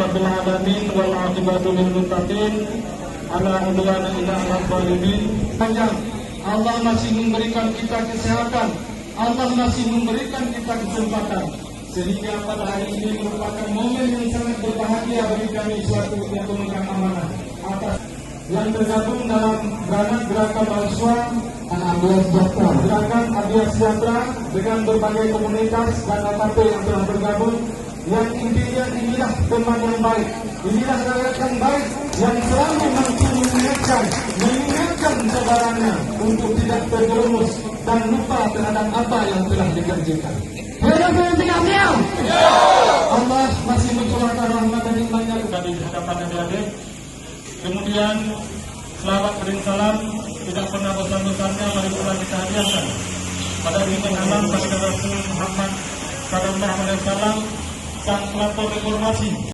rabbil alamin wal aqibatu lil muttaqin ala udwana ila al-zalimin. Panjang, Allah masih memberikan kita kesehatan, Allah masih memberikan kita kesempatan, sehingga pada hari ini merupakan momen yang sangat berbahagia bagi kami suatu yang pemegang amanah atas yang tergabung dalam gerakan mahasiswa gerakan Abdias Sejahtera dengan berbagai komunitas dan AKP yang telah bergabung, yang intinya inilah teman yang baik, inilah rakyat yang baik yang selalu mampu mengingatkan saudaranya untuk tidak terjerumus dan lupa terhadap apa yang telah dikerjakan. Allah masih mencurahkan rahmat dan hikmahnya di hadapan adik-adik. Kemudian selawat dan salam tidak pernah bosan-bosannya mari pula kita hadiahkan pada diri alam pada Rasul Muhammad sallallahu alaihi wasallam, sang pelapor reformasi.